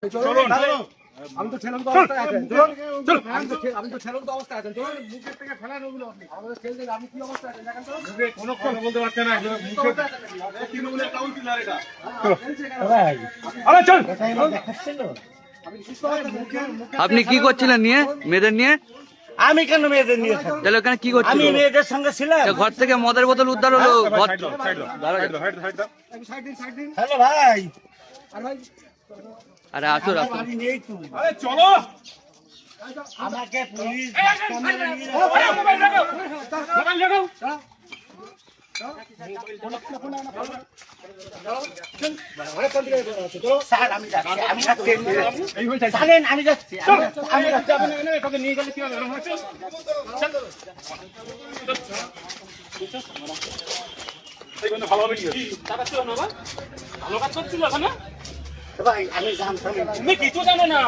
আমি তো ছেলের অবস্থায় আছেন আমি তো ছেলের অবস্থায় আছেন চলুন মুখের থেকে ফেলান ওগুলো আমাদের ছেলে আপনি কি অবস্থায় আছেন দেখেন তো কোনো কথা বলতে পারছেন না মুখে তৃণমূলের কাউন্সিলর এটা আরে চল দেখাচ্ছিল আপনি কি করছিলেন নিয়ে মেয়েদের নিয়ে? আমি কেন মেয়েদের নিয়ে থাকি? তাহলে ওখানে কি করছিলেন? আমি মেয়েদের সঙ্গে ছিলাম। ঘর থেকে মদের বোতল উদ্ধার হলো। হ্যালো ভাই, আরে আসো আসো। বাড়ি নেই তুই। আরে চলো আমাকে পুলিশ স্যার আমি যাচ্ছি, আমি যাচ্ছি। জানেন আমি যাচ্ছি, আমি যাচ্ছি। তোকে নিয়ে গেলে কি হবে ভালো হবে কি টাকা ছিল না ভালো কাজ করছিল ওখানে ভাই আমি জানতাম তুমি কিছু জানো না।